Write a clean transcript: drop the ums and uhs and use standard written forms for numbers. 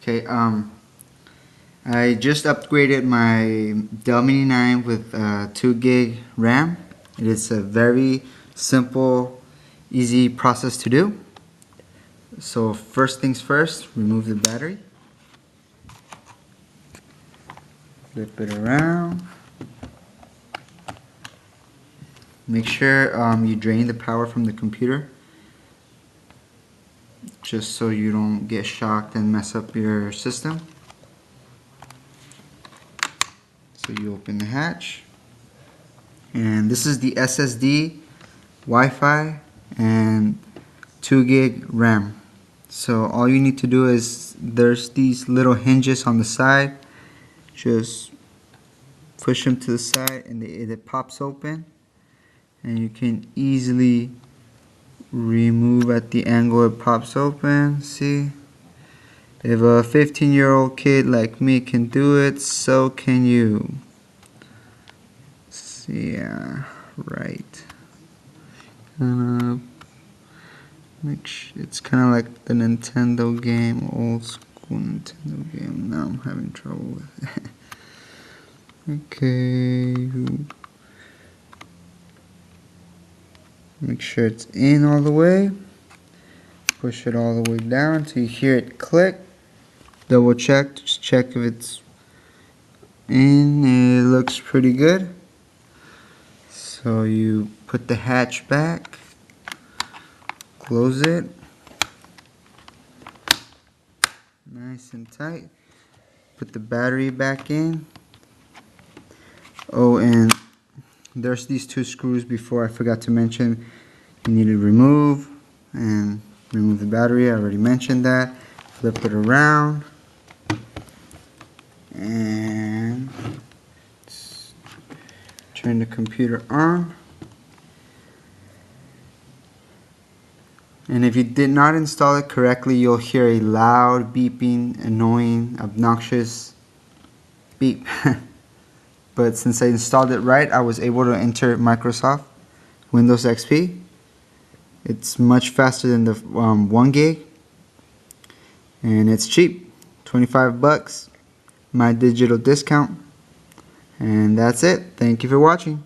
Okay, I just upgraded my Dell Mini 9 with 2 gig RAM. It is a very simple, easy process to do. So first things first, remove the battery. Flip it around. Make sure you drain the power from the computer, just so you don't get shocked and mess up your system. So you open the hatch, and this is the SSD, Wi-Fi, and 2 gig RAM. So all you need to do is, there's these little hinges on the side, just push them to the side and it pops open, and you can easily remove at the angle it pops open. See, if a 15-year-old kid like me can do it, so can you. See, yeah, right. It's kind of like the Nintendo game, old school Nintendo game. Now I'm having trouble with it. Okay. Make sure it's in all the way. Push it all the way down until you hear it click. Double check, just check if it's in. It looks pretty good. So you put the hatch back, close it, nice and tight. Put the battery back in. Oh, and there's these 2 screws before I forgot to mention. You need to remove and remove the battery. I already mentioned that. Flip it around and turn the computer on. And if you did not install it correctly, you'll hear a loud beeping, annoying, obnoxious beep. But since I installed it right, I was able to enter Microsoft Windows XP. It's much faster than the 1 gig, and it's cheap, 25 bucks, my digital discount. And that's it. Thank you for watching.